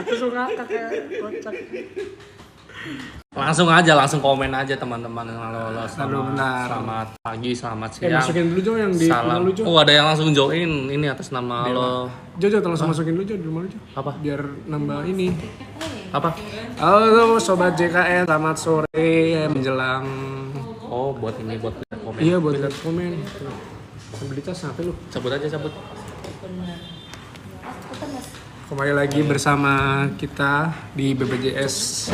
Terus ngakak kayak kocak. Langsung komen aja teman-teman. Halo, selamat pagi, selamat siang. Masukin dulu Jo yang di rumah lu Jo. Oh, ada yang langsung join ini atas nama halo. Jo langsung masukin dulu Jo di rumah lu Jo. Apa? Biar nambah ini. Apa? Halo sobat JKN, selamat sore menjelang. Oh, buat ini buat lihat komen. Iya, buat lihat komen. Sambil dicas sampai lu. Cabut aja, cabut. Kembali lagi bersama kita di BPJS.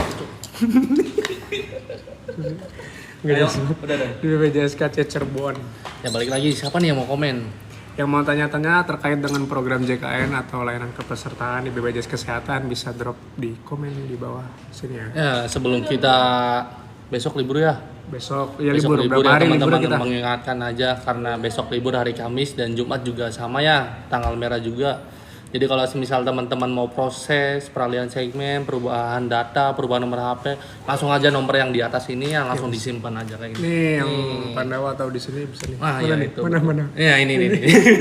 Ayo, udah. Di BPJS KC Cirebon. Ya balik lagi, siapa nih yang mau komen? Yang mau tanya-tanya terkait dengan program JKN atau layanan kepesertaan di BPJS Kesehatan bisa drop di komen di bawah sini ya. Ya, sebelum kita besok libur ya. Besok ya Besok libur, berapa ya, hari libur teman-teman kita? Mengingatkan aja karena besok libur hari Kamis dan Jumat juga sama ya, tanggal merah juga. Jadi kalau misal teman-teman mau proses peralihan segmen, perubahan data, perubahan nomor HP, langsung aja nomor yang di atas ini yang langsung disimpan aja kayak gini. Nih yang Pandawa tahu di sini bisa nih. Nah, mana ya nih? itu. Mana? Ya ini.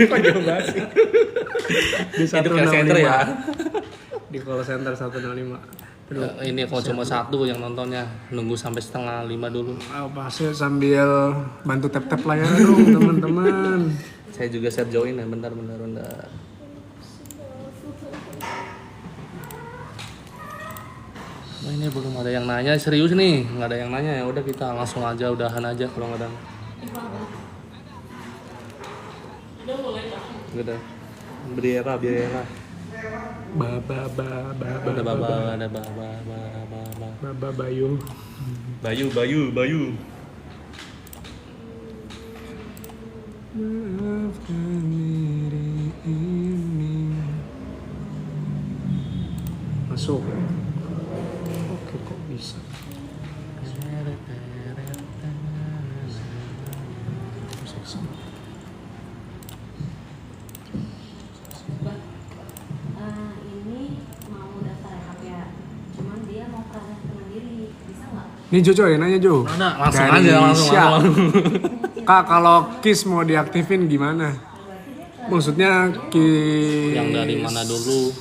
Kok jauh banget sih? Di Itu call center ya. Di call center 105. Ini kalau cuma satu yang nontonnya, nunggu sampai 4:30 dulu. Apa sih sambil bantu tap-tap layanan dong teman-teman. Saya juga siap join ya, bentar. Nah, ini belum ada yang nanya, serius nih, nggak ada yang nanya ya udah kita langsung aja udahan aja kalau nggak ada. Udah. Biara. Baba Bayu. Maafkan diri ini. Masuk. Oke, kok bisa? Ini mau daftar rekap ya, cuman dia mau proses mandiri, bisa nggak? Nih Jo, ada yang nanya Jo. Mana? Langsung Dari aja langsung. Kak, kalau KIS mau diaktifin gimana? Maksudnya KIS Yang dari mana dulu?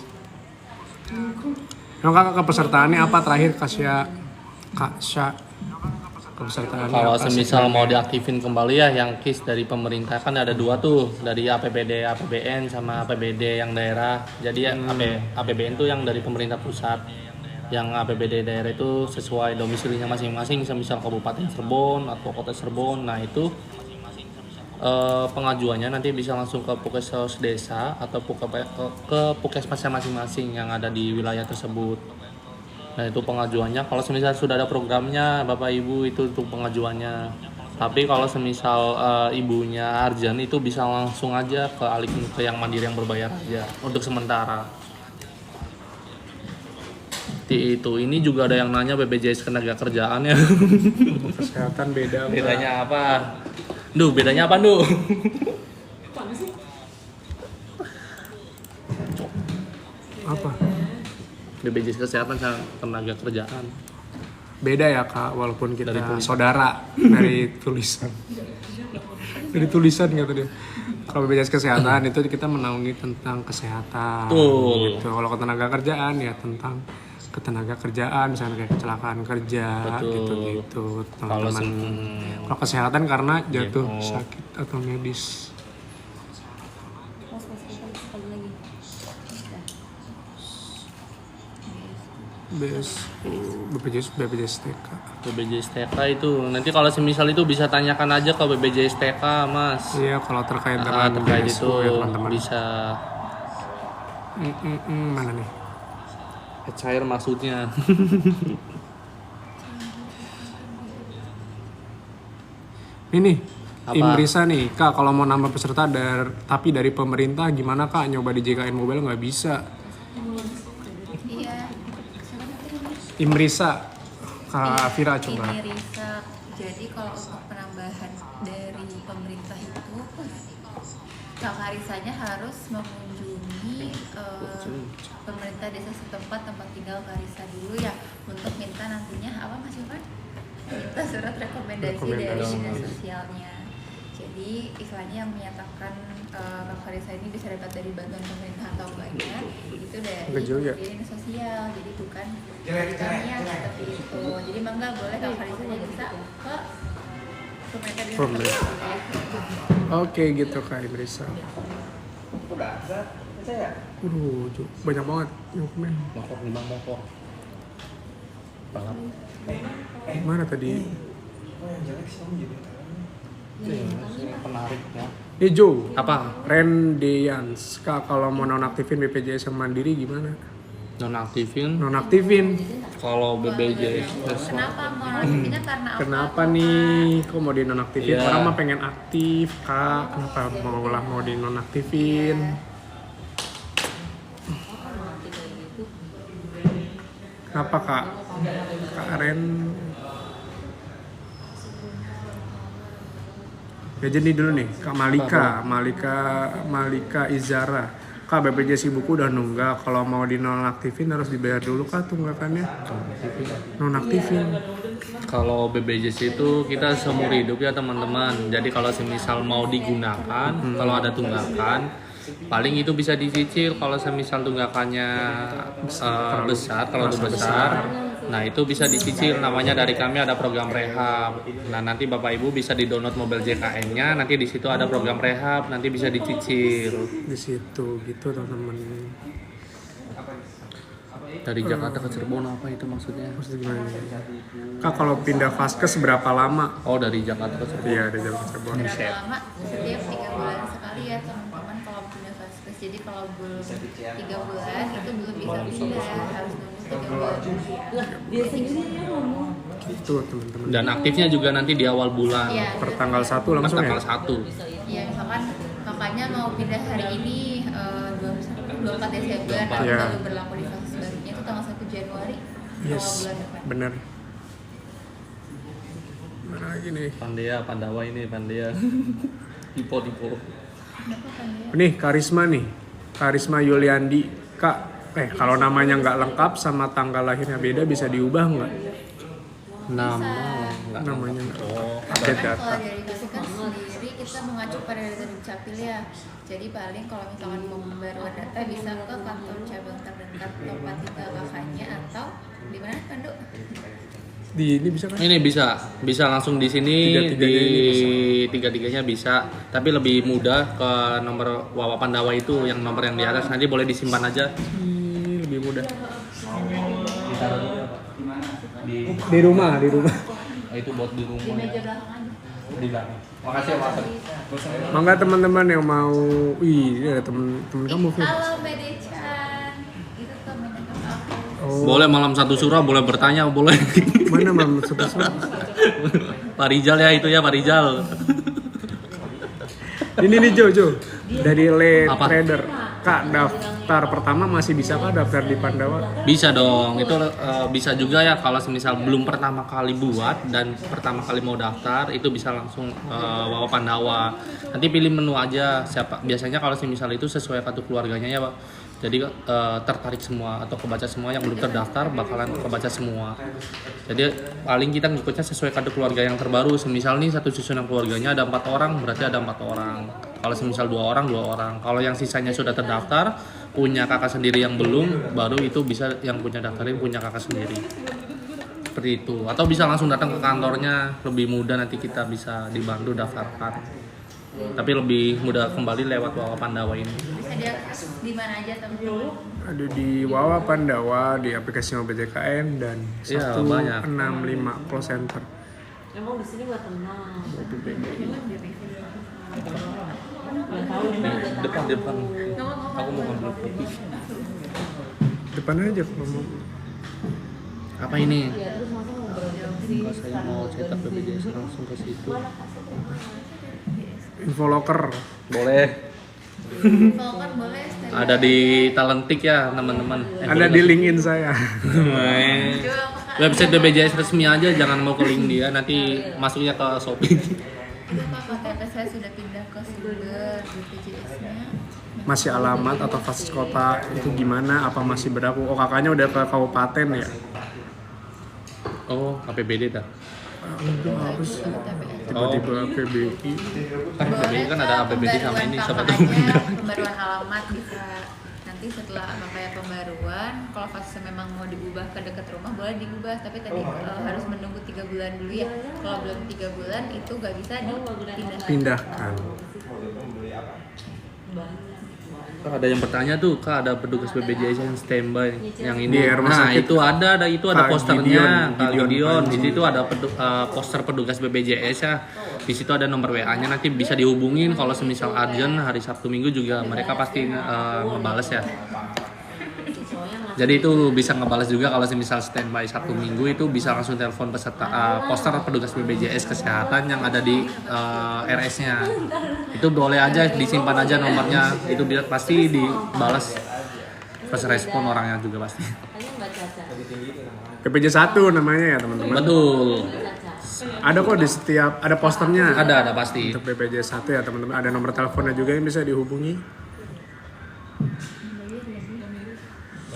Yang kakak kepesertaannya apa terakhir Kak Sya kepesertaannya Kalau apa semisal sih? mau diaktifin kembali ya yang KIS dari pemerintah kan ada dua tuh, dari APBD APBN sama APBD yang daerah. Jadi ya APBN tuh yang dari pemerintah pusat. Yang APBD daerah itu sesuai domisilinya masing-masing, semisal Kabupaten Cirebon atau Kota Cirebon. Nah, itu pengajuannya nanti bisa langsung ke Puskesmas desa atau ke Puskesmasnya masing-masing yang ada di wilayah tersebut. Nah, itu pengajuannya kalau semisal sudah ada programnya Bapak Ibu itu untuk pengajuannya. Tapi kalau semisal ibunya Arjan itu bisa langsung aja ke yang mandiri yang berbayar aja untuk sementara. Itu ini juga ada yang nanya BPJS Ketenagakerjaan ya. Kesehatan beda. Bedanya apa? Bedanya apa, Duh? Apa? BPJS Kesehatan sama Ketenagakerjaan. Beda ya Kak, walaupun kita Dari tulisan. saudara dari tulisan. Dari tulisan kata dia. Kalau BPJS Kesehatan itu kita menaungi tentang kesehatan. Betul. Gitu. Kalau ketenagakerjaan ya tentang ketenagakerjaan, misalnya kayak kecelakaan kerja, Betul. gitu-gitu. Kalau Teman-teman. Kalau kesehatan karena jatuh Oh. sakit atau medis. Mas sekali lagi. BPJS TK. BPJS TK itu nanti kalau semisal itu bisa tanyakan aja ke BPJS TK, Mas. Iya, kalau terkait dengan Terkait BSU itu ya teman-teman. bisa Mana nih? cair maksudnya. Ini Apa? Imrisa nih, Kak, kalau mau nambah peserta tapi dari pemerintah gimana Kak? Nyoba di JKN Mobile nggak bisa. Iya. Imrisa, Kak Vira coba. Ini Risa. Jadi kalau untuk penambahan dari pemerintah itu, Kak Karisanya harus mengunjungi pemerintah desa setempat tempat tinggal Karisa dulu ya untuk minta nantinya apa Mas Irfan? Minta surat rekomendasi dari dinas sosialnya. Jadi istilahnya yang menyatakan Kak Karisa ini bisa dapat dari bantuan pemerintah atau enggaknya Enggak juga. Jadi dinas sosial, jadi bukan dari kami yang seperti itu. Jadi mangga boleh Kak Karisanya bisa ke pemerintah dinas Pemerintah. sosial. Oke gitu Kak Idrisa. Banyak banget dokumen. Motor di bang motor. Balap. Mana tadi? Penarik ya. Jo. Apa? Rendians. Kak kalau mau nonaktifin BPJS yang mandiri gimana? Nonaktifin. Nonaktifin. Kalau BPJS Kenapa mau nonaktifnya karena apa? Kenapa nih? Kok mau dinonaktifin? Iya. Orang mah pengen aktif, Kak. Kenapa mau dinonaktifin? Kenapa Kak? Kak Ren? Ya jadi dulu nih, Kak Malika Izara. Kak BPJS Ibuku udah nunggak, kalau mau dinonaktifin harus dibayar dulu Kak tunggakannya. Nonaktifin. Kalau BPJS itu kita seumur hidup ya teman-teman. Jadi kalau semisal mau digunakan, kalau ada tunggakan, paling itu bisa dicicil. Kalau semisal tunggakannya besar, kalau itu besar, nah itu bisa dicicil. Namanya dari kami ada program rehab. Nah nanti Bapak Ibu bisa di-download mobil JKN-nya. Nanti di situ ada program rehab, nanti bisa dicicil. Di situ gitu teman-teman. Dari Jakarta ke Cirebon apa itu maksudnya? Maksudnya gimana nih? Kak kalau pindah vaskes berapa lama? Oh dari Jakarta ke Cirebon. Iya dari Jakarta Cirebon. Berapa lama? Setiap 3 bulan sekali ya teman-teman kalau punya vaskes. Jadi kalau belum 3 bulan itu belum bisa pindah, harus nunggu 3 bulan. Dia sendiri yang ngomong. Itu teman-teman. Dan aktifnya juga nanti di awal bulan. Iya, Per tanggal 1 langsung ya? Tanggal 1. ya misalkan kakaknya mau pindah hari ini 24 Desember, tapi Iya. baru berlaku di vaskes barunya itu tanggal 1 Januari awal Yes, bulan depan. bener. Mana lagi nih? Pandawa ini Pandea. Tipo. Kenapa kan ya? Nih Karisma Yuliandi. Kak, kalau namanya nggak lengkap sama tanggal lahirnya beda bisa diubah nggak? Nama enggak Namanya nggak. Oh, Update Karena data. kalau dari vaskes sendiri kita mengacu pada data dukcapil ya. Jadi paling kalau misalkan mau pembaruan data bisa ke kantor cabang terdekat tempat tinggal kakaknya atau di mana Pandu? Di ini bisa kan? ini bisa langsung di sini Tiga-tiganya ini di tiga-tiganya bisa, tapi lebih mudah ke nomor Wawa Pandawa itu yang nomor yang di atas nanti boleh disimpan aja. Ini lebih mudah. Di Di rumah. itu buat di Di rumah. meja belakang aja. Di belakang. Makasih ya Mas. Mangga teman-teman yang mau, ini ada temen kamu Fit. Halo Medechan, itu temen aku. Oh, Boleh malam satu surah, boleh bertanya, boleh. mana Mam sebesar? Pak Rijal ya itu ya Pak Rijal. Ini nih Jo. Dari Le Apa? Trader. Kak, daftar pertama masih bisa Kak daftar di Pandawa? Bisa dong, itu bisa juga ya kalau semisal belum pertama kali buat dan pertama kali mau daftar itu bisa langsung Wawa Pandawa. Nanti pilih menu aja siapa. Biasanya kalau semisal itu sesuai kartu keluarganya ya Pak. Jadi tertarik semua atau kebaca semua yang belum terdaftar bakalan kebaca semua. Jadi paling kita ngikutnya sesuai kartu keluarga yang terbaru. Semisal nih satu susunan keluarganya ada 4 orang, berarti ada 4 orang. Kalau semisal 2 orang, 2 orang. Kalau yang sisanya sudah terdaftar, punya kakak sendiri yang belum, baru itu bisa yang punya daftarin punya kakak sendiri. Seperti itu. Atau bisa langsung datang ke kantornya, lebih mudah nanti kita bisa dibantu daftarkan. Tapi lebih mudah kembali lewat Wawa Pandawa ini. Bisa diakses di mana aja teman-teman. Ada di Wawa Pandawa, di aplikasi BJKN dan Iya, banyak. 165 call center. Emang di sini gak tenang. Depan. Aku mau ngambil kopi. Depan aja kalau mau. Apa ini? Ya terus masa mau berhenti. Kalau saya mau cetak BPJS langsung ke situ. Infolocker. Boleh. Kalau kan boleh stay. Ada di Talentik ya teman-teman. Ada di LinkedIn saya. Coba Kak, Website BPJS resmi aja, jangan mau ke link dia, nanti masuknya ke Shopee. itu Pak KTP saya sudah pindah ke Sumber BPJS-nya. Masih alamat atau fasis kota itu gimana? Apa masih berlaku? Oh kakaknya udah ke kabupaten ya? Oh, APBD dah. Enggak harus Oh, tiba-tiba PBI. kan APBD kan ada APBD sama ini, siapa tahu. Pembaruan alamat bisa nanti nanti setelah kayak pembaruan, kalau fasenya memang mau diubah ke dekat rumah boleh diubah, tapi tadi harus menunggu 3 bulan dulu ya. Kalau belum 3 bulan itu nggak bisa dipindahkan. Pindahkan. Kak, ada yang bertanya tuh, Kak, ada petugas BPJS yang standby yang ini. Di rumah Nah, sakit. itu ada Kak posternya, Kak Gideon Gideon. Di Panji. situ ada poster petugas BPJS ya. Di situ ada nomor WA-nya, nanti bisa dihubungin kalau semisal urgent hari Sabtu Minggu juga mereka pasti ngebales ya. Jadi itu bisa ngebales juga kalau semisal standby Sabtu Minggu itu bisa langsung telepon peserta poster petugas BPJS kesehatan yang ada di RS-nya. Itu boleh aja disimpan aja nomornya, itu pasti dibalas pas respon orangnya juga pasti. BPJS 1 namanya ya teman-teman. Betul. Ada kok di setiap, ada posternya. Ada pasti. Untuk BPJS 1 ya teman-teman. Ada nomor teleponnya juga yang bisa dihubungi.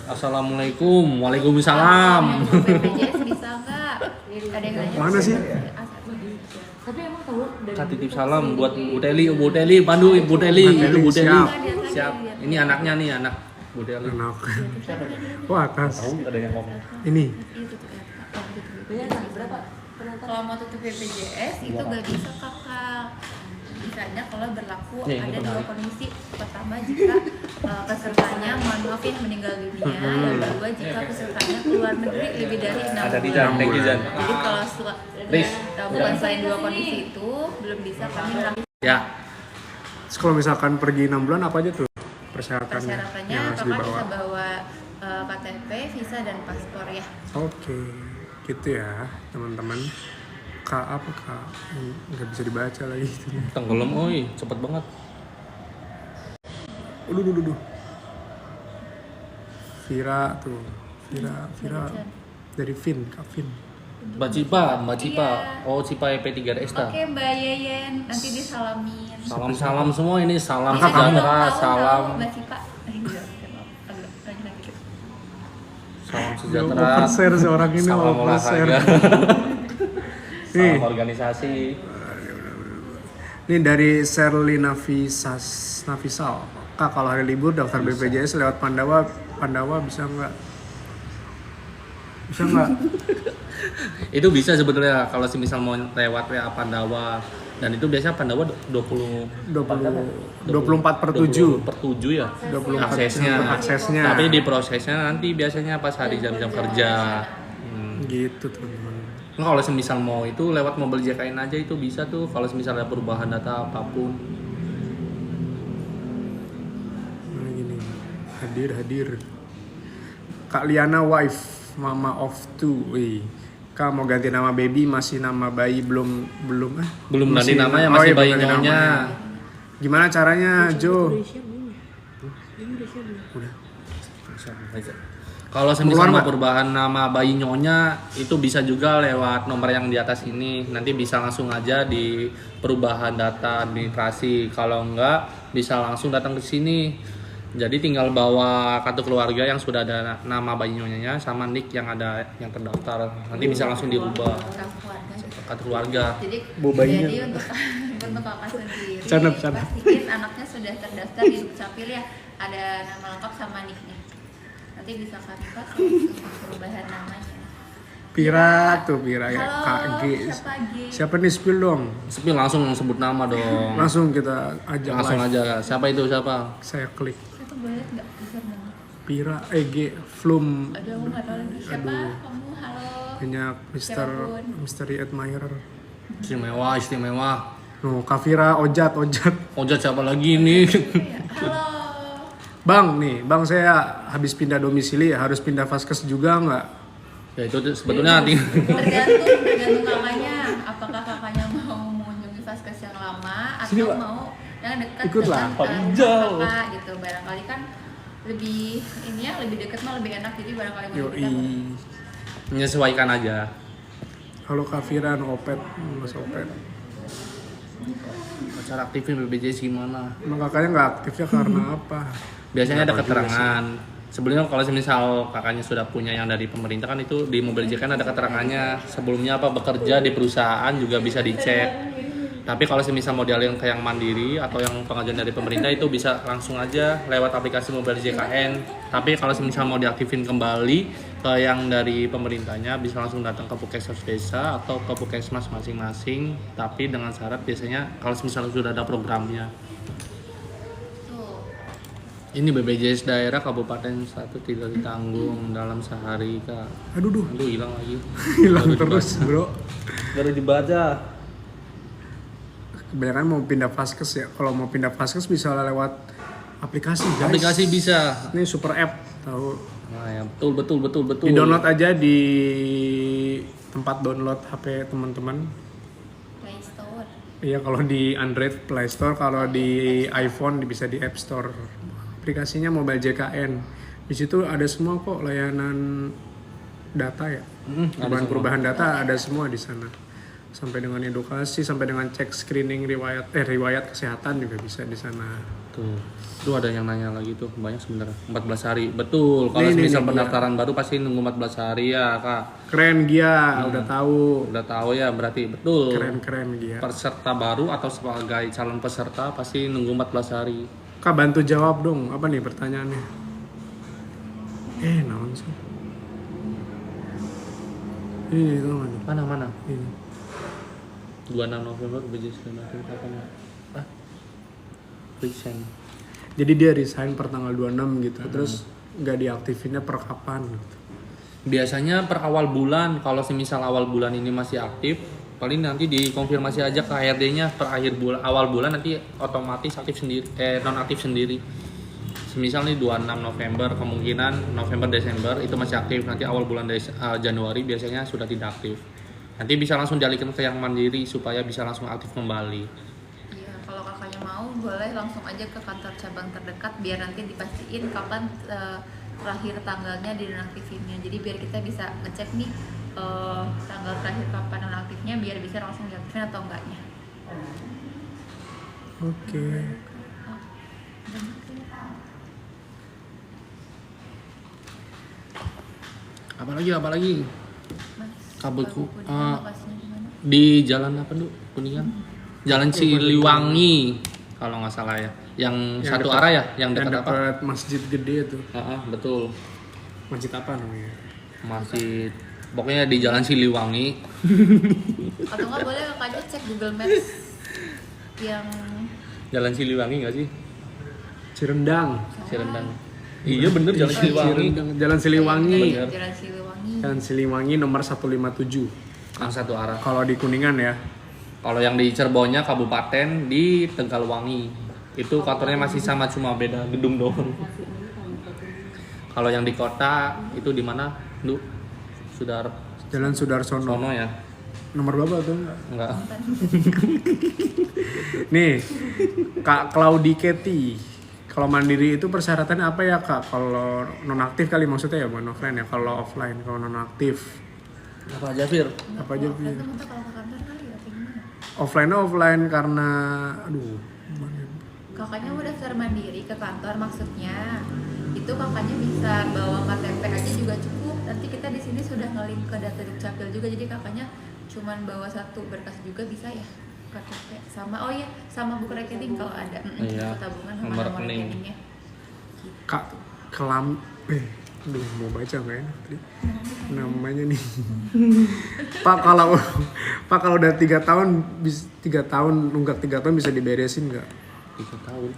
Assalamualaikum, waalaikumsalam. BPJS bisa nggak? Ada yang nanya. Mana sih? Tapi emang tahu dari Kak titip salam buat Bu Teli, Pandu, Bu Teli, itu Bu Teli. siap. Siap. Ini anaknya nih, anak Bu Teli. Anak. Oh atas. Ada yang ngomong. Ini. Itu tuh ya, Kak. banyak kan berapa penonton? Kalau mau tutup BPJS itu nggak bisa kakak. Bisanya kalau berlaku Ya, ini ada benar. 2 kondisi. Pertama jika pesertanya mohon maaf ya meninggal dunia. Yang kedua jika pesertanya keluar negeri lebih dari 6 Ada di bulan. Jan, thank you Jan. Jadi kalau Riz. bukan selain 2 kondisi itu belum bisa kami melakukan Ya, Terus kalau misalkan pergi 6 bulan apa aja tuh persyaratannya persyaratannya. yang harus Kakak dibawa? bisa bawa KTP, visa dan paspor ya. Oke, gitu ya teman-teman. Kak apa kak? Nggak bisa dibaca lagi. tenggelam, oi, cepet banget. Duh. Vira tuh, Vira dari Vin, Kak Vin. Mbak Cipa. Oh, Cipa EP3 Desta. Oke Mbak Yeyen, nanti disalamin. Salam semua ini, salam Bisa dong, sejahtera, tahu, salam Mbak Cipa. Agak lagi. salam Dia sejahtera. overshare si orang ini, salam overshare. olahraga. Nih. Salam organisasi. Ini dari Sherly Nafisal. Kak kalau hari libur daftar BPJS lewat Pandawa bisa nggak? Bisa nggak? Itu bisa sebetulnya kalau semisal mau lewat WA Pandawa, dan itu biasanya Pandawa 24/7. per 7 ya 24 aksesnya. aksesnya. Tapi di prosesnya nanti biasanya pas hari jam-jam kerja. Gitu teman-teman. Nah, kalau semisal mau itu lewat mobil JKN aja itu bisa tuh kalau semisal ada perubahan data apapun. Nah gini, hadir. Kak Liana wife, mama of 2. Wih. Kak mau ganti nama baby, masih nama bayi belum Belum Masih- ganti namanya, oh masih iya, bayi belum ganti nyonya. namanya. Gimana caranya, Jo? Kalau semisal Keluar, mau Mbak. perubahan nama bayi nyonya itu bisa juga lewat nomor yang di atas ini. Nanti bisa langsung aja di perubahan data administrasi. Kalau enggak bisa langsung datang ke sini. Jadi tinggal bawa kartu keluarga yang sudah ada nama bayi nyonyanya sama nick yang ada yang terdaftar. Nanti bisa langsung dirubah kartu keluarga. Jadi, Bu bayinya. jadi untuk kakak sendiri Bercanda. pastiin anaknya sudah terdaftar di Dukcapil ya, ada nama lengkap sama nicknya. Nanti bisa kami pas untuk perubahan namanya. Pira ya, Halo, Kak G. siapa G? Siapa nih spill dong? Tapi langsung sebut nama dong. Langsung kita ajak Langsung live. aja. Siapa itu siapa? Saya klik Itu boleh nggak bisa banget? Pira G Flum Aduh, aku nggak tahu lagi siapa kamu. Halo. banyak Siapapun. Mystery Admirer. Istimewa. No, Kavira Ojat. Ojat siapa lagi nih? Halo. Bang saya habis pindah domisili harus pindah vaskes juga nggak? Ya itu sebetulnya nanti. Tergantung kakaknya. Apakah kakaknya mau mengunjungi vaskes yang lama atau Sini, Pak. mau yang dekat Ikutlah. dengan Pak rumah Rijal. kakak gitu. Barangkali kan lebih ini ya lebih dekat mah lebih enak, jadi barangkali mau Yoi. Menyesuaikan aja. Halo Kavira, Opet, Mas Opet. Cara aktifin BPJS gimana? Emang kakaknya nggak aktifnya karena apa? Biasanya ada Nggak tahu juga keterangan. Sebelumnya kalau misal kakaknya sudah punya yang dari pemerintah kan itu di mobil JKN ada keterangannya. Sebelumnya apa bekerja di perusahaan juga bisa dicek. Tapi kalau misal mau dialihkan ke yang mandiri atau yang pengajuan dari pemerintah itu bisa langsung aja lewat aplikasi mobile JKN. Tapi kalau misal mau diaktifin kembali ke yang dari pemerintahnya bisa langsung datang ke Puskesmas desa atau ke Puskesmas masing-masing. Tapi dengan syarat biasanya kalau misal sudah ada programnya. Tuh. Ini BPJS daerah kabupaten 1 tidak ditanggung dalam sehari kak. Aduh, Aduh hilang lagi. hilang Baru terus dibaca. bro. Baru dibaca. Kebanyakan mau pindah Vaskes ya. Kalau mau pindah Vaskes bisa lewat aplikasi guys. Aplikasi bisa. Ini super app, tahu. Nah ya betul. Di download aja di tempat download HP teman-teman. Play Store. Iya, kalau di Android Play Store, kalau di iPhone bisa di App Store. Aplikasinya Mobile JKN. Di situ ada semua kok layanan data ya. Perubahan data ada semua di sana. Sampai dengan edukasi, sampai dengan cek screening riwayat kesehatan juga bisa di sana. Tuh ada yang nanya lagi tuh, banyak sebenarnya. 14 hari. Betul. Kalau Nih, misal nih, pendaftaran baru pasti nunggu 14 hari ya, Kak. Keren Gia, udah tahu. Udah tahu ya, berarti betul. Keren Gia. Peserta baru atau sebagai calon peserta pasti nunggu 14 hari. Kak bantu jawab dong, apa nih pertanyaannya? Naon sih? Ini tuh Mana? Ini. 26 November BPJS Kesehatan kapan ya? Resign. Jadi dia resign per tanggal 26 gitu, terus nggak diaktifinnya per kapan gitu. Biasanya per awal bulan, kalau semisal awal bulan ini masih aktif, paling nanti dikonfirmasi aja ke HRD-nya per akhir bulan, awal bulan nanti otomatis aktif sendiri, non aktif sendiri. Semisal nih 26 November, kemungkinan November Desember itu masih aktif, nanti awal bulan Januari biasanya sudah tidak aktif. Nanti bisa langsung dialihkan ke yang mandiri supaya bisa langsung aktif kembali. Iya, kalau kakaknya mau boleh langsung aja ke kantor cabang terdekat biar nanti dipastiin kapan terakhir tanggalnya di nonaktifinnya. Jadi biar kita bisa ngecek nih tanggal terakhir kapan nonaktifnya biar bisa langsung diaktifin atau enggaknya. Oke. Apalagi? Kabutku Lokasinya di mana? di jalan apa tuh Kuningan? Jalan Siliwangi kalau nggak salah ya. Yang satu dekat- arah ya, yang Yang dekat apa? dekat masjid gede tuh. Betul. Masjid apa namanya? Masih pokoknya di Jalan Siliwangi. Atau nggak boleh kakaknya cek Google Maps yang Jalan Siliwangi nggak sih? Cirendang. Cirendang. Iya bener Jalan Siliwangi. Cirendang. Jalan Siliwangi. Bener. Jalan Siliwangi. Jalan Siliwangi nomor 157. Yang satu arah. Kalau di Kuningan ya. Kalau yang di Cirebonnya kabupaten di Tegalwangi. Itu kantornya masih sama cuma beda gedung doang. Kalau yang di kota itu di mana? Duh. Jalan Sudarsono. Sono ya? Nomor berapa tuh? Enggak. Nih, Kak Claudi Keti. Kalau mandiri itu persyaratannya apa ya Kak? Kalau nonaktif kali maksudnya ya, bukan offline ya. Kalau offline, kalau nonaktif Apa aja Fir? apa aja Fir? Ternyata minta kalau ke kantor kali ya, kayak gimana? Offline karena aduh, gimana ya? Kakaknya mau daftar mandiri ke kantor maksudnya. Itu kakaknya bisa bawa KTP aja juga cukup. Nanti kita di sini sudah nge-link ke data Dukcapil juga. Jadi kakaknya cuman bawa satu berkas juga bisa ya. KTP sama sama buku rekening kalau ada. Iya, Buku tabungan sama nomor nomor rekening. rekeningnya. Kak Kelam aduh mau baca nggak ya tadi namanya nih Pak kalau udah 3 tahun 3 tahun nunggak 3 tahun bisa diberesin nggak? 3 tahun.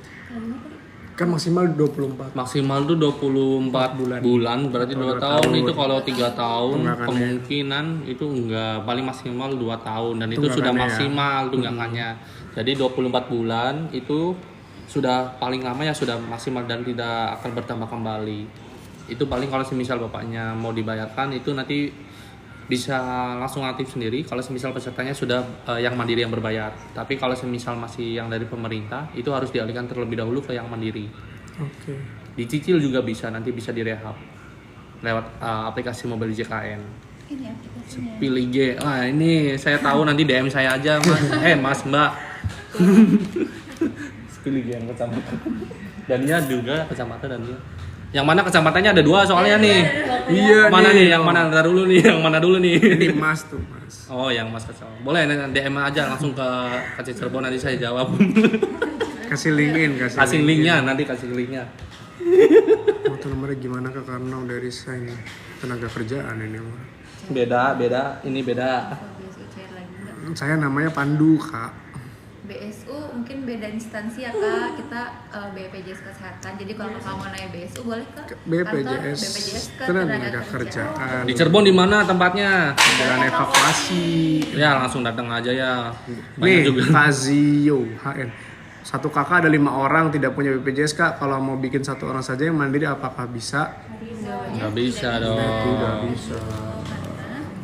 Kan maksimal 24. Maksimal tuh 24 bulan berarti 2 tahun. Itu kalau 3 tahun Tunggakannya. kemungkinan itu enggak, paling maksimal 2 tahun dan itu sudah Tunggakannya ya. maksimal tunggakannya. Jadi 24 bulan itu sudah paling lama ya, sudah maksimal dan tidak akan bertambah kembali. Itu paling kalau semisal bapaknya mau dibayarkan itu nanti bisa langsung aktif sendiri kalau semisal pesertanya sudah yang mandiri yang berbayar. Tapi kalau semisal masih yang dari pemerintah itu harus dialihkan terlebih dahulu ke yang mandiri. Oke. Dicicil juga bisa, nanti bisa direhab lewat aplikasi mobile JKN. Ini aplikasinya. Pilih G. Wah ini saya tahu, nanti DM saya aja mas. Mas Mbak. Pilih G yang kecamatan. Dan dia juga kecamatan dan dia. Yang mana kecamatannya ada 2 soalnya nih. Iya Mana nih. nih? Yang mana ntar dulu nih? Yang mana dulu nih? Ini Mas tuh, Mas. Oh, yang Mas Kacau. Boleh DM aja langsung ke Kacau Cirebon, nanti saya jawab. Kasih linkin, Kasih linknya, nanti kasih linknya. Oh, tuh nomornya gimana Kak? Karena udah resign tenaga kerjaan ini mah. Beda, ini beda. Kalau BSU cair lagi nggak? Saya namanya Pandu, Kak. BSU mungkin beda instansi ya kak, kita BPJS Kesehatan. Jadi kalau kakak mau naik BSU boleh ke BPJS, BPJS tenaga kerjaan. Di Cirebon di mana tempatnya? Jalan evakuasi. Ya langsung datang aja ya. Banyak Nih, juga. Fazio HN. Satu kakak ada 5 orang tidak punya BPJS Kak. Kalau mau bikin 1 orang saja yang mandiri apakah bisa? Nggak bisa dong. Tidak bisa.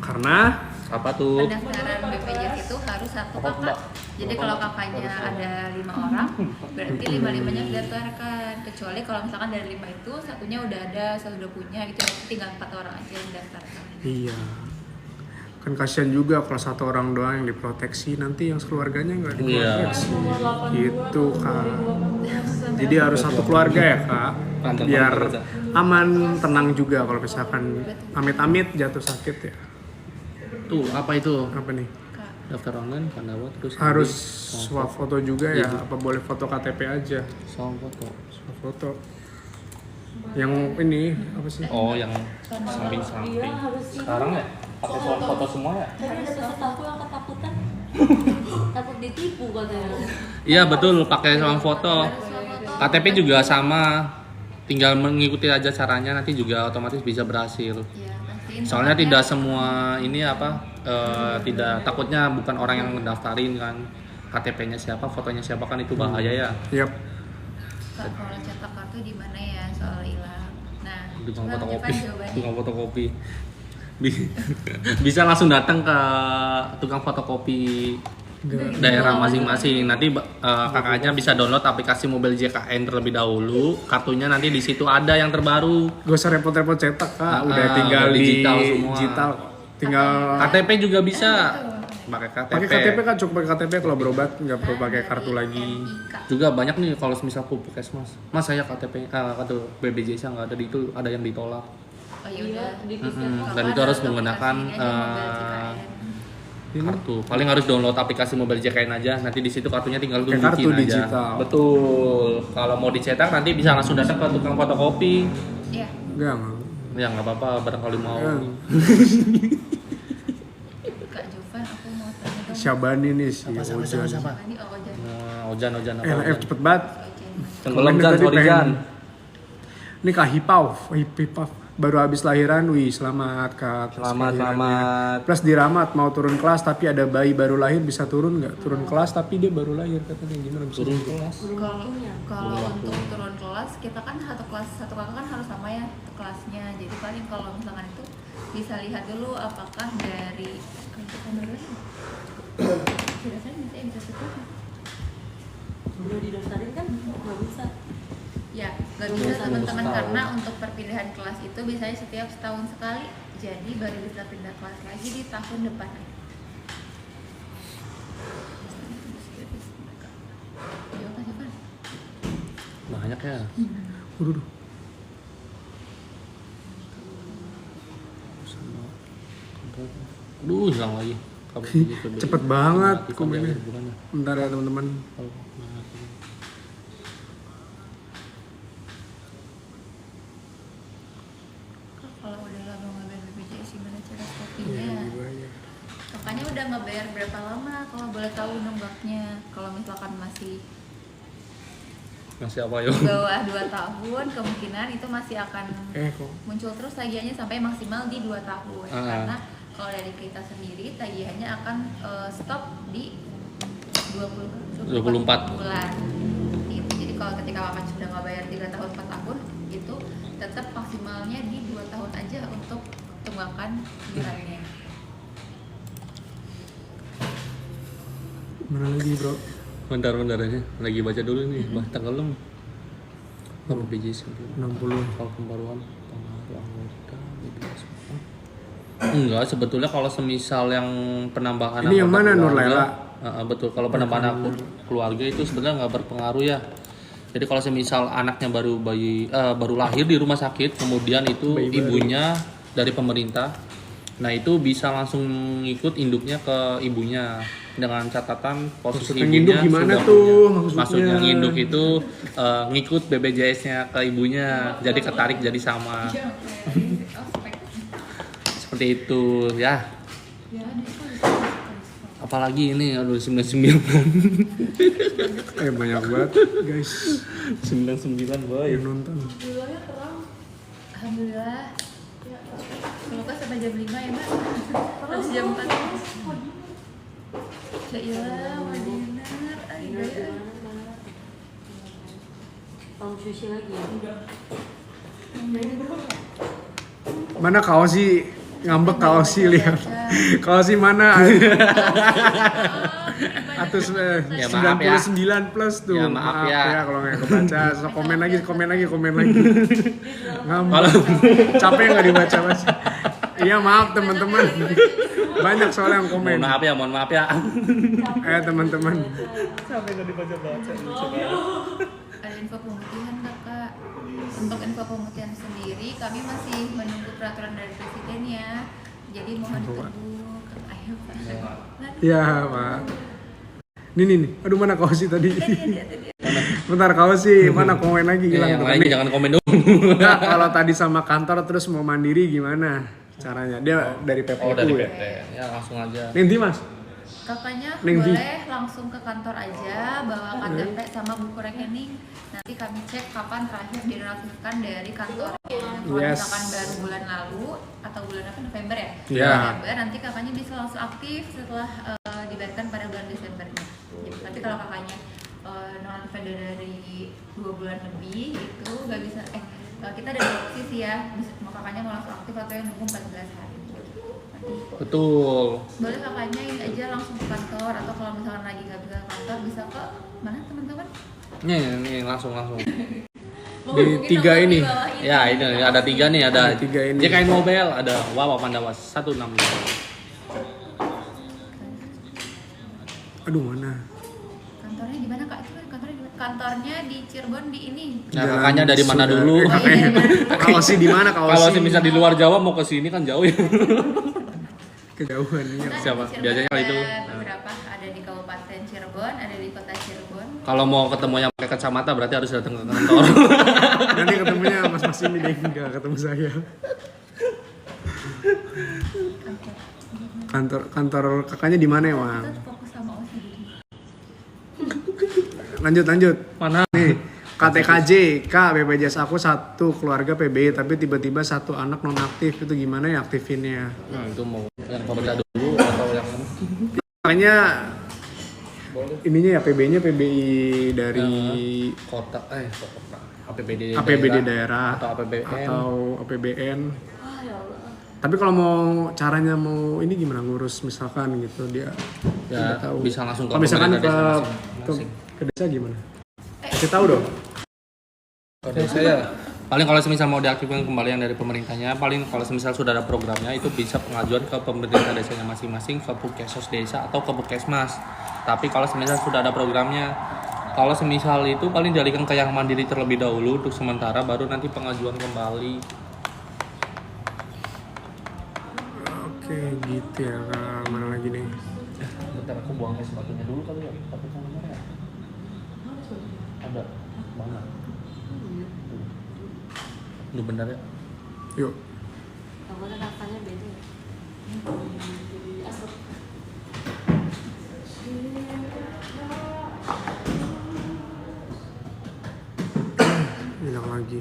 Karena Apa tuh? pendaftaran BPJS itu harus 1 kakak. Jadi kalau kakaknya ada 5 orang, berarti 5-5-nya didaftarkan. Kecuali kalau misalkan dari 5 itu satunya udah ada, satu udah punya, itu berarti tinggal 4 orang aja yang didaftarkan. iya. Kan kasihan juga kalau 1 orang doang yang diproteksi, nanti yang keluarganya nggak diproteksi. Gitu Kak. Jadi harus 1 keluarga ya Kak. Mantap, Biar mantap. aman, tenang juga kalau misalkan amit-amit jatuh sakit ya. Tuh, apa itu? Apa nih? Kak, Daftar online Pandawa terus Harus nanti swap foto juga ya? Iya. Apa boleh foto KTP aja? soal foto. Swap foto. Yang ini apa sih? Oh, yang samping-samping. Iya, harus ini. Sekarang ya pakai soal foto semua ya? Tapi ada setahu yang ketakutan. Takut ditipu katanya. Iya betul, pakai soal foto. KTP juga sama. Tinggal mengikuti aja caranya, nanti juga otomatis bisa berhasil. ya pastiin. Soalnya tidak semua ini tidak, takutnya bukan orang yang mendaftarin kan, KTP-nya siapa, fotonya siapa, kan itu bahaya ya. Yap. Kak, kalau cetak kartu di mana ya soal hilang? Nah, Tukang coba fotokopi, Irfan jawabannya. tukang fotokopi. Bisa langsung datang ke tukang fotokopi daerah masing-masing. Nanti kakaknya bisa download aplikasi mobil JKN terlebih dahulu. Kartunya nanti di situ ada yang terbaru. Gak usah repot-repot cetak Kak. Udah tinggal udah di digital semua. digital. Tinggal KTP juga bisa. Pakai KTP. pakai KTP kan, cukup pakai KTP kalau berobat, nggak perlu pakai kartu lagi. Juga banyak nih kalau misal puskesmas. Mas saya KTP kartu BPJS nggak ada, di itu ada yang ditolak. Oh ya udah. Di Dan itu harus menggunakan kartu. Paling harus download aplikasi mobil JKN aja. Nanti di situ kartunya tinggal Pakai tunjukin kartu aja. digital. Betul. Kalau mau dicetak nanti bisa langsung datang ke tukang fotokopi. Iya. Enggak mau. Ya nggak apa-apa, barangkali mau. Kak Jovan, aku mau tanya dong. Syabani nih si Ojan. Ini Ojan. Nah, Ojan apa? LF cepet banget. Tenggelam Komen Jan, tadi sorry pengen- Jan. Ini Kak Hipau, baru habis lahiran, wih selamat Kak. atas Selamat, kelahirannya. selamat. Plus diramat mau turun kelas tapi ada bayi baru lahir, bisa turun nggak? Turun kelas tapi dia baru lahir, katanya gimana bisa? Turun kelas. Kalau untuk turun kelas, kita kan satu kakak kan harus sama ya kelasnya. Jadi paling kalau misalkan itu bisa lihat dulu apakah dari bisa setuju. Udah didaftarin kan nggak bisa. Ya, nggak bisa teman-teman karena untuk perpindahan kelas itu biasanya setiap setahun sekali. Jadi baru bisa pindah kelas lagi di tahun depan. Iya, Kak Jovan. Banyak ya. Waduh. Aduh, hilang lagi. Cepet banget Aktif aja, komennya. bukannya. Bentar ya teman-teman. Kak, kalau udah lama nggak bayar BPJS gimana cara Iya, stopingnya? gimana? Kakaknya udah nggak bayar berapa lama kalau boleh tahu nunggaknya? Kalau misalkan masih Masih apa yo? bawah 2 tahun, kemungkinan itu masih akan Kok muncul terus tagihannya sampai maksimal di 2 tahun. Ah. Karena kalau dari kita sendiri tagihannya akan stop di 24 bulan. Gitu. Jadi kalau ketika kakak sudah nggak bayar 3 tahun 4 tahun itu tetap maksimalnya di 2 tahun aja untuk tunggakan iurannya. mana lagi bro? Bentar aja. Lagi baca dulu nih, tenggelam. Kalau BPJS 60. kalau pembaruan pengaruh anggota BPJS. Enggak, sebetulnya kalau semisal yang penambahan Ini yang anggota mana, Nur keluarga, Laila? betul, kalau penambahan keluarga itu sebenarnya nggak berpengaruh ya. Jadi kalau semisal anaknya baru lahir di rumah sakit, kemudian itu Bayi baru. ibunya dari pemerintah. Nah itu bisa langsung ngikut induknya ke ibunya dengan catatan posisi Maksudnya nginduk ibunya gimana sudah tuh punya. Maksudnya nginduk itu ngikut BPJS-nya ke ibunya, jadi ketarik jadi sama. Seperti itu ya. Apalagi ini aduh 99. Banyak banget guys 99 boy. yang nonton. Alhamdulillah. Semoga sampai jam 5 ya mbak. Masih jam 4. Ya iyalah, wadinar. Ayo. Tahun sushi lagi ya? Mana kaos sih ngambek kaos sih lihat. Kaos sih mana? Atus Ya, maaf ya. 99 plus tuh. Ya, maaf ya. kalau nggak kebaca. So, komen lagi. Ngambek. Capek nggak dibaca mas? Iya maaf teman-teman. Banyak soalnya yang komen. Mohon maaf ya. Teman-teman. Sampai nggak dibaca-baca. Ada info pemutihan kakak. Untuk info pemutihan sendiri kami masih menunggu peraturan dari presiden ya. Jadi mohon ditunggu. Ayo pak. Iya pak. Nih. Aduh mana kaos sih tadi? Bentar kaos sih. Mana komen lagi hilang Yang tuh. lainnya jangan komen dulu. Nah, kalau tadi sama kantor terus mau mandiri gimana caranya? Dia dari PPU Oh dari ya? PT. Ya langsung aja. Nanti mas? Kakaknya Neng, boleh langsung ke kantor aja, bawa KTP sama buku rekening. Nanti kami cek kapan terakhir dinonaktifkan dari kantor. Kalau Yes. misalkan baru bulan lalu atau bulan apa November ya? Iya. November nanti kakaknya bisa langsung aktif setelah dibayarkan pada bulan Desembernya. Jadi, tapi kalau kakaknya nonaktifkan dari 2 bulan lebih itu nggak bisa. Kita ada 2 opsi sih ya. Bisa mau kakaknya mau langsung aktif atau yang nunggu 14 hari. Betul. Boleh kakaknya ini aja langsung ke kantor atau kalau misalkan lagi nggak bisa ke kantor bisa ke mana teman-teman? Nih langsung. Di 3 ini. Ya ini ada 3 nih, ada 3 ini. JKN Mobile, ada Wawa Pandawa 16. Aduh mana? Kantornya di mana kak? Itu kan kantornya di mana? Kantornya di Cirebon di ini. Nah kakaknya dari mana dulu? Kaos sih di mana kaos? Kalau sih bisa di luar Jawa mau ke sini kan jauh ya. Kejauhan nih. Nah, Siapa? di Cirebon Biasanya kali itu. ada beberapa, ada di Kabupaten Cirebon, ada di Kota Cirebon. Kalau mau ketemu yang pakai kacamata berarti harus datang ke kantor. Nanti ketemunya mas ini deh, nggak ketemu saya. Kantor kakaknya di mana ya, Wang? Kita fokus sama OSID. Lanjut. Mana? Nih, KTKJ, Kak, BPJS aku 1 keluarga PBI, tapi tiba-tiba 1 anak non-aktif, itu gimana ya aktifinnya? Nah, itu mau yang pemerintah dulu atau yang Makanya ininya ya PBI-nya PBI dari kota APBD daerah atau APBN. atau APBN. Ah ya Allah. Tapi kalau mau caranya mau ini gimana ngurus misalkan gitu dia Ya, tidak tahu. bisa langsung ke Kalau misalkan ke, pemerintah desa ke, masing-masing. ke desa gimana? Kasih tahu dong. Kalau saya paling kalau semisal mau diaktifkan kembali yang dari pemerintahnya, paling kalau semisal sudah ada programnya itu bisa pengajuan ke pemerintah desanya masing-masing, ke Pukesos desa atau ke Puskesmas. Tapi kalau semisal sudah ada programnya, kalau semisal itu paling dialihkan ke yang mandiri terlebih dahulu untuk sementara, baru nanti pengajuan kembali. Oke gitu ya. Kak. Mana lagi nih? Bentar aku buang es batunya dulu kali ya. Tapi sama mana? Ada mana? Lu bener ya? Yuk. Takutnya rasanya beda ya. Hilang lagi.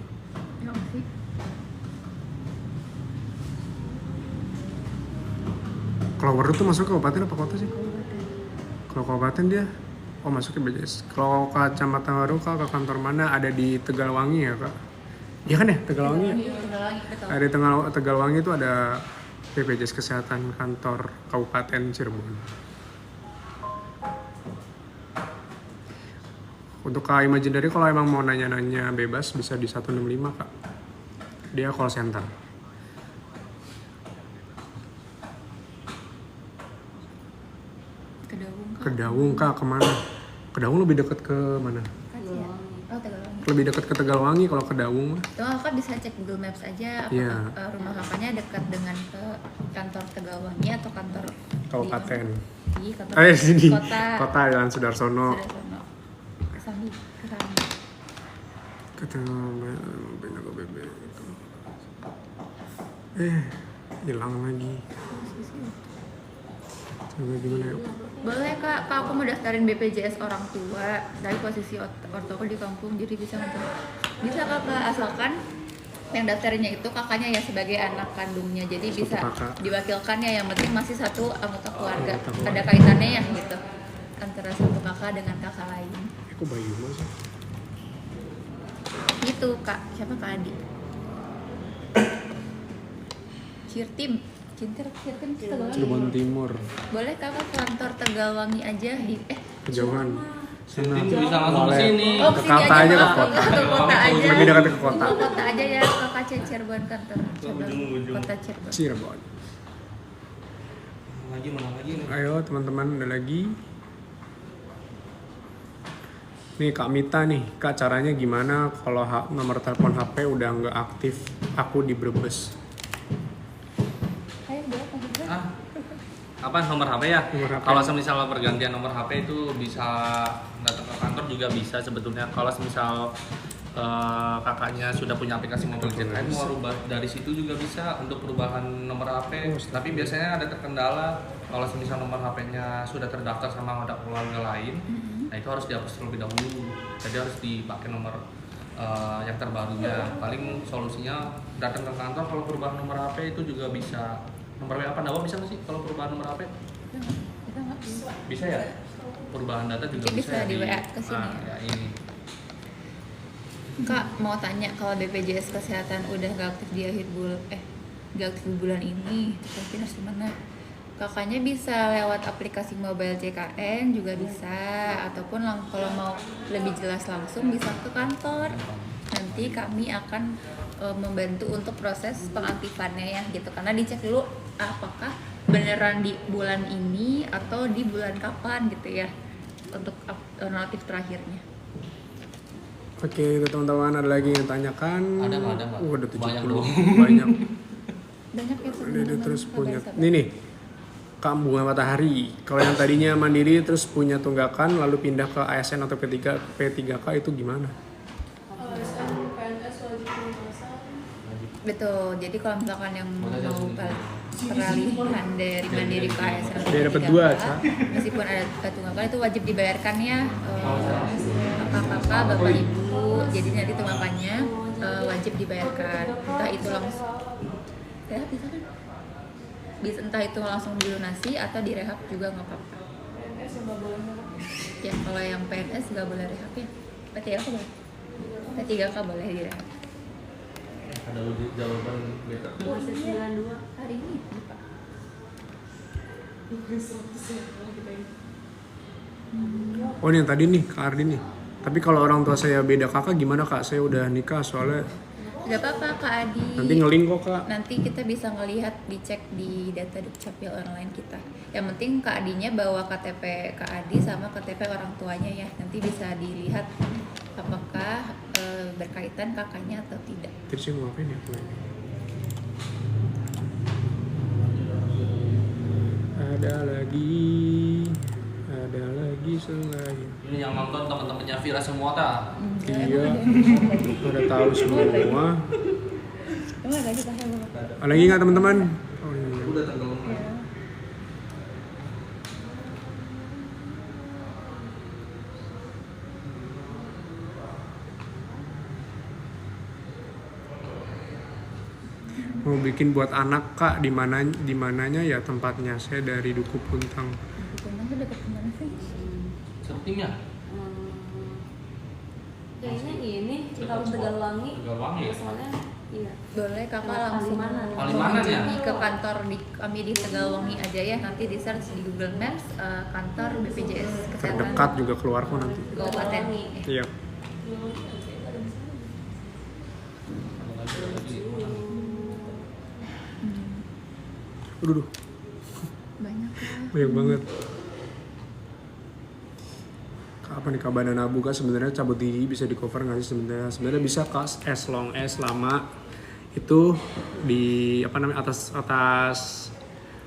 Kalau Waru tuh masuk ke kabupaten apa kota sih? Kalau kabupaten dia, masuk ke BPJS. Kalau Kecamatan Waru ke kantor mana? Ada di Tegalwangi ya kak? Iya kan ya Tegalwangi ya? Tegalwangi, betul. Ada di Tegalwangi itu ada BPJS Kesehatan kantor Kabupaten Cirebon. Untuk Kak Imaginary kalau emang mau nanya-nanya bebas bisa di 165 kak. Dia call center. Kedawung kak. Kedawung kak kemana? Kedawung lebih dekat ke mana? Oh Tegalwangi. lebih dekat ke Tegalwangi kalau ke Dawung mah. Cuma kakak bisa cek Google Maps aja apakah Iya. rumah kakaknya dekat dengan ke kantor Tegalwangi atau kantor Kabupaten. di kantor Sini. kota Jalan Sudarsono. Sudarsono. Kesambi kesana. Ketemu banyak bebek. Hilang lagi. Coba gimana ya? Boleh kak aku mau daftarin BPJS orang tua, tapi posisi ortoku di kampung jadi bisa nonton. Bisa kakak, asalkan yang daftarinnya itu kakaknya ya sebagai anak kandungnya, jadi Satu bisa kakak. diwakilkan ya, yang penting masih satu anggota keluarga. Anggota keluarga. Ada kaitannya ya gitu antara satu kakak dengan kakak lain. Aku Bayu mas. Gitu kak, siapa kak Adi? Cirtim Tegalwangi. Cirebon Timur. Boleh kakak ke kantor Tegalwangi aja di Kejauhan. Sana. Itu bisa langsung ke Boleh. sini. Oh, Ke kesini kota aja, ke Kak. kota. Ke kota aja. Lebih dekat ke kota. Ke kota aja ya, kakak Cirebon kantor. Kota Cirebon. Cirebon. Mana lagi nih? Ayo teman-teman, ada lagi. Nih Kak Mita nih, Kak caranya gimana kalau nomor telepon HP udah nggak aktif? Aku di Brebes. Ayo berapa juga? Apa nomor HP ya? Nomor HP. Kalau semisal pergantian nomor HP itu bisa datang ke kantor juga bisa sebetulnya. Kalau semisal kakaknya sudah punya aplikasi mobile JKN mau rubah dari situ juga bisa untuk perubahan nomor HP. Tapi biasanya ada terkendala kalau semisal nomor HP-nya sudah terdaftar sama anggota keluarga lain, nah itu harus dihapus terlebih dahulu. Jadi harus dipakai nomor yang terbarunya. Paling solusinya datang ke kantor. Kalau perubahan nomor HP itu juga bisa. Nomor WA Pandawa bisa nggak sih kalau perubahan nomor HP? Kita nggak bisa. Bisa ya? Perubahan data juga Mungkin bisa, bisa di WA ke sini ya ini. Kak mau tanya, kalau BPJS kesehatan udah nggak aktif di akhir nggak aktif di bulan ini, tapi harus gimana? Kakaknya bisa lewat aplikasi mobile JKN juga bisa, ataupun kalau mau lebih jelas langsung bisa ke kantor. Nanti kami akan membantu untuk proses pengaktifannya ya gitu, karena dicek dulu apakah beneran di bulan ini atau di bulan kapan gitu ya untuk notif terakhirnya. Oke, itu teman-teman ada lagi yang tanyakan? Ada Mbak. Udah 70. Banyak dong. Banyak. Banyak ya Udah terus punya. sabar. Ini nih. Kak Bunga Matahari. Kalau yang tadinya mandiri terus punya tunggakan lalu pindah ke ASN atau P3K itu gimana? Betul, jadi kalau misalkan yang mau peralihan dari mandiri ke ASN atau Dia dapat P3K, dua, Ca. meskipun ada tunggakan itu wajib dibayarkan ya kakak-kakak, bapak ibu, jadi nanti tunggakannya wajib dibayarkan, entah itu langsung rehab bisa kan? Bisa entah itu langsung dilunasi atau direhab juga nggak apa-apa. Ya kalau yang PNS nggak boleh rehab ya, P3K boleh, P3K boleh direhab. Ada jawaban beta. Proses 92. Hari ini Pak. Oh ini yang tadi nih Kak Ardi nih. Tapi kalau orang tua saya beda kakak gimana Kak? Saya udah nikah soalnya Gak apa-apa Kak Adi. nanti ngelink kok Kak. Nanti kita bisa ngelihat, dicek di data Dukcapil online kita. Yang penting Kak Adinya bawa KTP Kak Adi sama KTP orang tuanya ya. Nanti bisa dilihat apakah berkaitan kakaknya atau tidak. Terus saya mau ngapain ya? Ada lagi selain Ini yang nonton teman-temannya Vira semua ta. iya, udah tahu semua. Emang ada kita Ada lagi nggak teman-teman? Oh, iya. Udah tenggelam. Mau bikin buat anak Kak, di mananya ya tempatnya? Saya dari Duku Puntang. Puntang tuh dekat kemana sih? Sepertinya Kayaknya ini kalau Tegalwangi. Tegalwangi ya? Soalnya iya. Boleh kakak Lewat langsung Palimanan. Palimanan ya? menghubungi ke kantor kami di Tegalwangi aja ya. Nanti di search di Google Maps kantor BPJS Kesehatan Terdekat juga keluar kok nanti. Kabupaten. Iya. Aduh, Banyak ya. banyak banget. Kapan Manikabana Nabu Kak, sebenarnya cabut gigi bisa di cover nggak sih sebenarnya? Sebenarnya bisa Kak, as long as lama itu di atas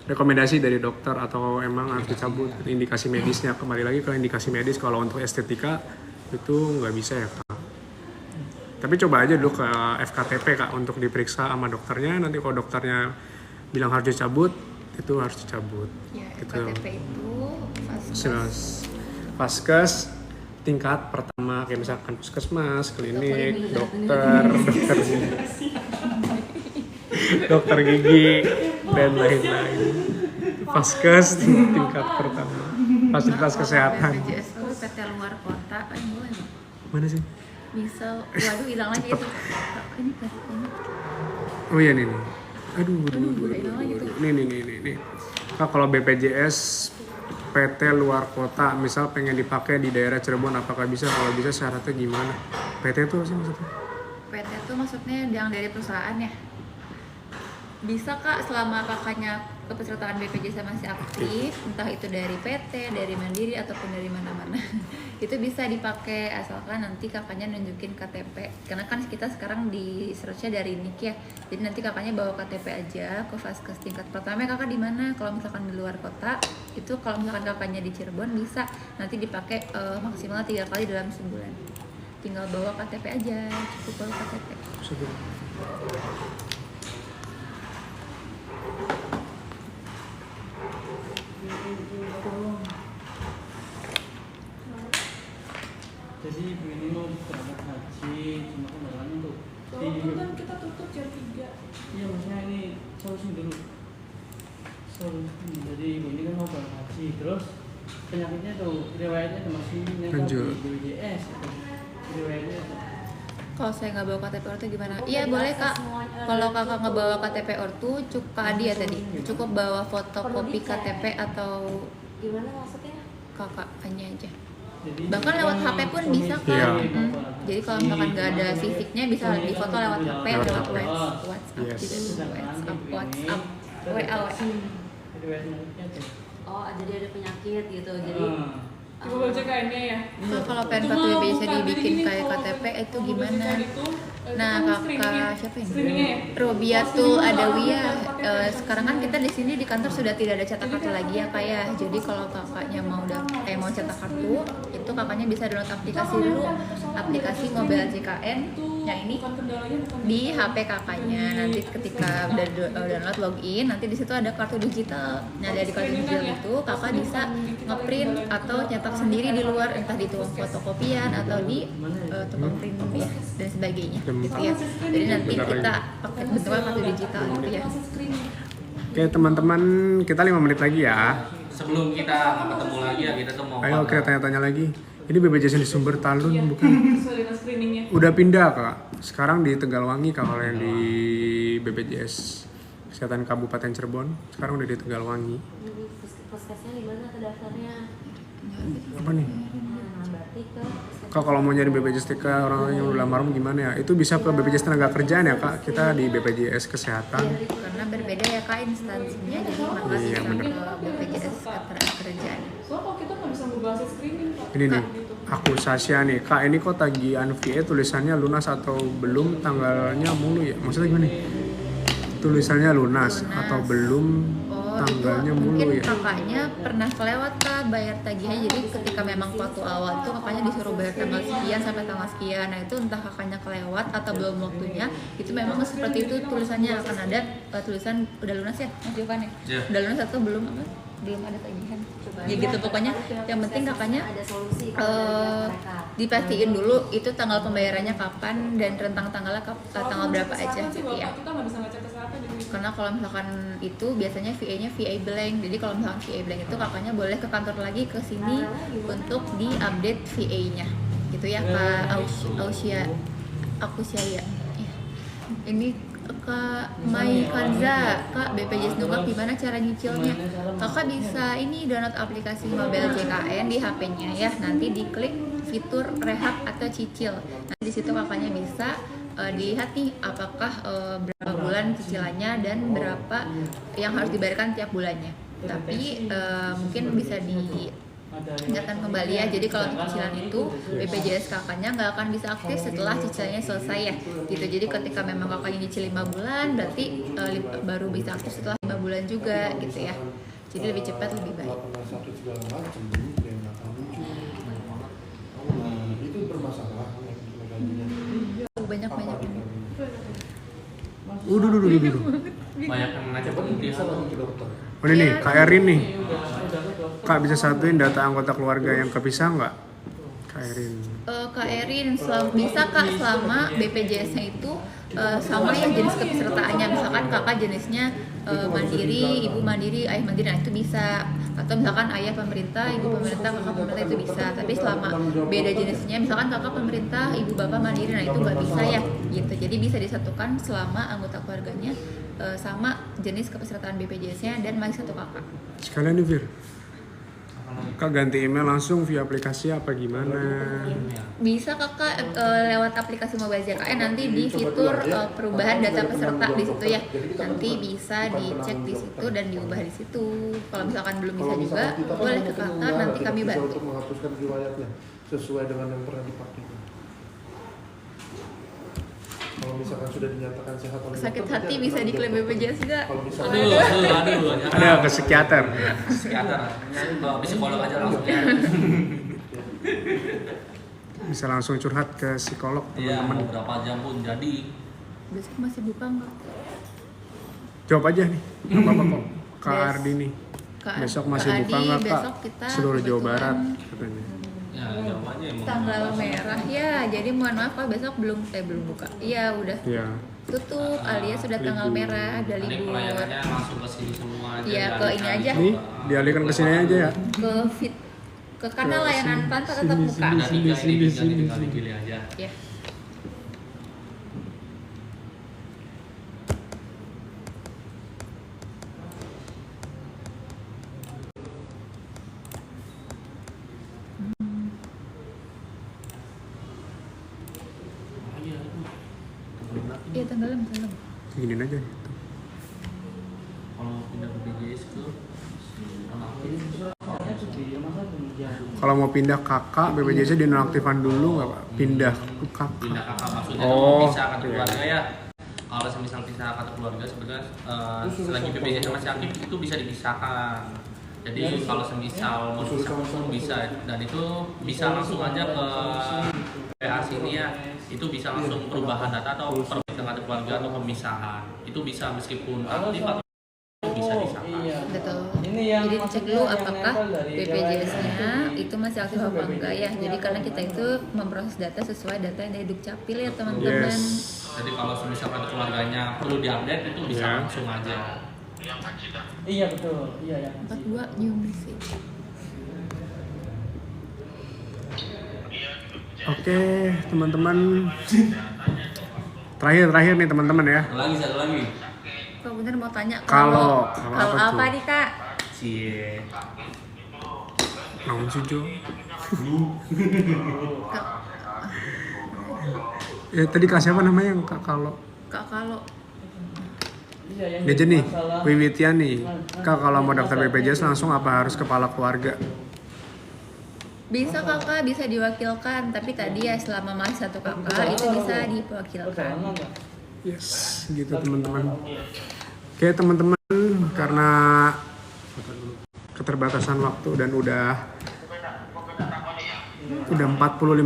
rekomendasi dari dokter atau emang harus dicabut indikasi medisnya. Kembali lagi ke indikasi medis, kalau untuk estetika itu nggak bisa ya Kak. Tapi coba aja dulu ke FKTP Kak untuk diperiksa sama dokternya. Nanti kalau dokternya bilang harus dicabut, itu harus dicabut. Ya, Gitu. FKTP itu Vaskes tingkat pertama, kayak misalkan puskesmas, klinik, dokter gigi dan lain-lain. Vaskes tingkat pertama, fasilitas kesehatan. BPJS itu PT luar kota kan boleh nggak? Mana sih? Misal, waduh hilang lagi itu. Ini. Oh iya nih. Aduh. Hilang lagi tuh. Nih. Kak, kalau BPJS PT luar kota, misal pengen dipakai di daerah Cirebon, apakah bisa? Kalau bisa syaratnya gimana? PT itu apa sih maksudnya? PT itu maksudnya yang dari perusahaan ya? Bisa Kak, selama kakaknya kepesertaan BPJS masih aktif, entah itu dari PT, dari Mandiri, ataupun dari mana-mana, itu bisa dipakai asalkan nanti kakaknya nunjukin KTP. Karena kan kita sekarang di search-nya dari NIK ya, jadi nanti kakaknya bawa KTP aja ke Vaskes tingkat pertama. Kakak di mana? Kalau misalkan di luar kota, itu kalau misalkan kakaknya di Cirebon bisa nanti dipakai maksimal 3 kali dalam sebulan. Tinggal bawa KTP aja, cukup bawa KTP. Jadi begini mau berangkat haji, cuma kan untuk kan kita tutup jam 3. Iya, maksudnya ini solusi dulu. Jadi ini kan mau berangkat haji, terus penyakitnya tuh riwayatnya tuh masih yang di BPJS atau riwayatnya tuh. Kalau saya nggak bawa KTP ortu gimana? Iya boleh Kak. Kalau kakak nggak bawa KTP ortu, cukup Kak Adi ya tadi. Cukup bawa fotokopi KTP atau Gimana maksudnya? kakaknya aja. Jadi, Bahkan lewat HP pun bisa Kak. Iya. Jadi kalau misalkan nggak ada fisiknya bisa difoto lewat HP, Lewat lewat HP. WhatsApp Yes. gitu. WhatsApp, WA. riwayat penyakitnya tuh. Oh, jadi ada penyakit gitu. Jadi Coba baca KN-nya ya. Kalau pengen Cuma KTP bisa bukan, dibikin jadi gini, kayak kalau KTP itu mau gimana? BPJS itu, Nah, itu kan kakak screeningnya. siapa ini? Screeningnya ya? Robiatul Adawiyah. Sekarang kan kita di sini di kantor sudah tidak ada cetak kartu lagi ya Kak ya. Jadi kalau kakaknya mau cetak kartu, itu kakaknya bisa download aplikasi dulu, aplikasi Mobile JKN yang ini Bukan kendalanya, bukan di HP kakaknya. Nanti ketika udah download login, nanti di situ ada kartu digital. Nah dari kartu digital itu kakak bisa ngeprint atau cetak sendiri di luar, entah di tukang fotokopian atau di tukang print ya dan sebagainya gitu ya. Jadi nanti kita pakai bentuknya kartu digital gitu ya. Oke teman-teman, kita 5 menit lagi ya. Sebelum kita ketemu lagi ya, kita tuh mau Ayo kita tanya-tanya lagi. Ini BPJS di Sumber Talun bukan? sesuai dengan screeningnya. Udah pindah Kak. Sekarang di Tegalwangi Kak, kalau yang di BPJS Kesehatan Kabupaten Cirebon. Sekarang udah di Tegalwangi. puskesnya di mana terdaftarnya? Apa nih? Nah, berarti ke Kak kalau mau nyari BPJS TK orang yang udah lamaran gimana ya? Itu bisa ke BPJS Tenaga Kerjaan ya Kak? Kita di BPJS Kesehatan. Karena berbeda ya Kak instansinya, jadi maka Iya, bisa bener. ke BPJS Ketenagakerjaan. Soalnya kalau kita nggak bisa ngubah hasil screening Pak. Ini nih, aku Sasha nih. Kak ini kok tagihan VA tulisannya lunas atau belum, tanggalnya mulu ya? Maksudnya gimana nih? Tulisannya lunas atau belum, Oh, tanggalnya itu mulu mungkin ya? kakaknya pernah kelewat Kak bayar tagihannya, jadi ketika memang waktu awal tuh kakaknya disuruh bayar tanggal sekian sampai tanggal sekian. Nah itu entah kakaknya kelewat atau belum waktunya, itu memang seperti itu tulisannya akan ada tulisan udah lunas ya Mas Jovan ya? Iya. Udah lunas atau belum apa? Belum ada tagihan. Ya gitu pokoknya yang penting kakaknya ada solusi kalau mereka. dipastiin dulu itu tanggal pembayarannya kapan dan rentang tanggalnya tanggal berapa aja Sih, gitu ya. Bapak kita nggak bisa ngecek kesehatan di sini. Karena kalau misalkan itu biasanya VA-nya VA blank. Jadi kalau misalkan VA blank itu kakaknya boleh ke kantor lagi ke sini untuk di-update VA-nya. Gitu ya Kak Ausia ya. Ini Kak Mai Kanza, Kak BPJS Nunggak gimana cara nyicilnya? Kakak bisa ini download aplikasi Mobile JKN di HP-nya ya. Nanti diklik fitur rehab atau cicil. Nah di situ kakaknya bisa dilihat nih apakah berapa bulan cicilannya dan berapa yang harus dibayarkan tiap bulannya. Tapi mungkin bisa ingatan kembali ya. Jadi kalau untuk cicilan itu BPJS kakaknya nggak akan bisa aktif setelah cicilannya selesai ya gitu. Jadi ketika memang kakaknya nyicil 5 bulan berarti baru bisa aktif setelah 5 bulan juga gitu ya. Jadi lebih cepat lebih baik. Itu bermasalah Banyak Udah. Banyak yang ngajak penelitian. Oh ini nih, Kak Erin nih. Kak bisa satuin data anggota keluarga yang kepisah nggak? Kak Erin. Kak Erin bisa Kak selama BPJS-nya itu sama ya jenis kepesertaannya. Misalkan kakak jenisnya mandiri, ibu mandiri, ayah mandiri, nah itu bisa. Atau misalkan ayah pemerintah, ibu pemerintah, kakak pemerintah itu bisa. Tapi selama beda jenisnya, misalkan kakak pemerintah, ibu bapak mandiri, nah itu nggak bisa ya gitu. Jadi bisa disatukan selama anggota keluarganya sama jenis kepesertaan BPJS-nya dan masih satu kakak. Sekalian nih Fir. Kak ganti email langsung via aplikasi apa gimana? Bisa kakak lewat aplikasi mobile JKN nanti di fitur perubahan data peserta di situ ya. Nanti bisa dicek di situ dan diubah di situ. Kalau misalkan belum bisa juga boleh ke kakak, nanti kami bantu. Untuk menghapuskan riwayatnya sesuai dengan yang pernah dipakai. Kalau misalkan sudah dinyatakan sehat oleh Sakit dokter, hati berarti bisa bukan diklaim dokter. BPJS nggak? Kalau misalkan Aduh. Ada ke psikiater. Psikiater. Kalau psikolog aja langsung ya. Bisa langsung curhat ke psikolog Iya, teman-teman. beberapa jam pun jadi. Besok masih buka nggak? Jawab aja nih, nggak apa-apa kok. Kak Bes- Ardi nih. Kak Besok masih Kak buka Adi, nggak Kak? besok kita Seluruh Jawa kebetulan Barat katanya. Ya, jawab aja emang. Tanggal merah ya, jadi mohon maaf Pak besok belum buka. Iya udah Iya. tutup alias sudah tanggal libur. merah, ada Nanti libur. pelayanannya langsung ke sini semua aja. Iya, ke ini aja. Nih, dialihkan ke sini aja ya. Ke kanal layanan pantai tetap buka. Ada tiga ini Sini, tinggal sini. dipilih aja. Ya. Iya tenggelam. Giniin aja. Kalau pindah ke BPJS ke Kalau mau pindah kakak, BPJS dinonaktifkan dulu nggak Pak? Pindah ke kakak. pindah kakak maksudnya Oh, bisa kartu iya. keluarga ya. Kalau semisal pisah kartu keluarga sebenarnya selagi BPJS masih aktif itu bisa dipisahkan. Jadi kalau semisal mau pisah pun bisa dan itu bisa langsung aja ke PA sini ya. Itu bisa langsung perubahan data atau perbaikan kartu keluarga atau pemisahan. Itu bisa meskipun aktif atau bisa disahkan. Betul. Ini yang Jadi dicek dulu maksudnya yang apakah nempel dari BPJS-nya itu masih aktif apa enggak ya. Jadi karena kita itu memproses data sesuai data yang dari Dukcapil ya teman-teman. Yes. Jadi kalau semisal kartu keluarganya perlu diupdate itu bisa Ya. langsung aja. Iya betul, iya yang 42 nyium bersih. Oke, teman-teman. Terakhir nih teman-teman ya. Satu lagi. Kak bener mau tanya Kalau kalau apa apa tuh? nih Kak? Cie. Naon sih Jo? Kak, Ya tadi kelas siapa namanya yang Kak kalau? Kak kalau iya yang Dia nih, masalah Wiwitian nih. Kak kalau mau daftar BPJS langsung apa harus kepala keluarga? bisa kakak bisa diwakilkan, tapi tadi ya selama masih satu kakak itu bisa diwakilkan. persoalan nggak? Yes, gitu teman-teman. Oke teman-teman, karena keterbatasan waktu dan udah 45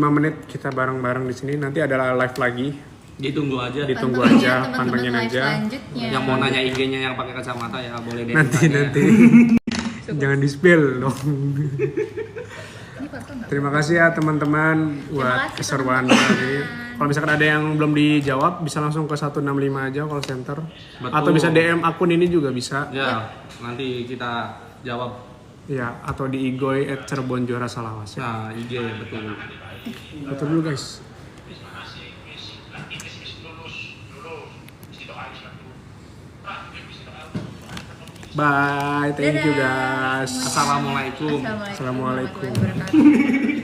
menit kita bareng-bareng di sini. Nanti ada live lagi. Ditunggu aja. Ditunggu Pantengin aja, ya, teman-teman pantengin live aja. selanjutnya. Yang mau nanya IG-nya yang pakai kacamata ya boleh deh. Nanti. Jangan di-spill dong. Ini kakak nggak? Terima kasih ya teman-teman buat kasih, keseruan teman-teman. hari. Kalau misalkan ada yang belum dijawab bisa langsung ke 165 aja call center. Betul. Atau bisa DM akun ini juga bisa. Ya, nanti kita jawab. Ya, atau di Igoy @Cirebon Juara Salawas ya. Nah, IG betul. Betul dulu guys. Bye, thank you Dadah. guys. Assalamualaikum. Assalamualaikum Assalamualaikum. warahmatullahi wabarakatuh.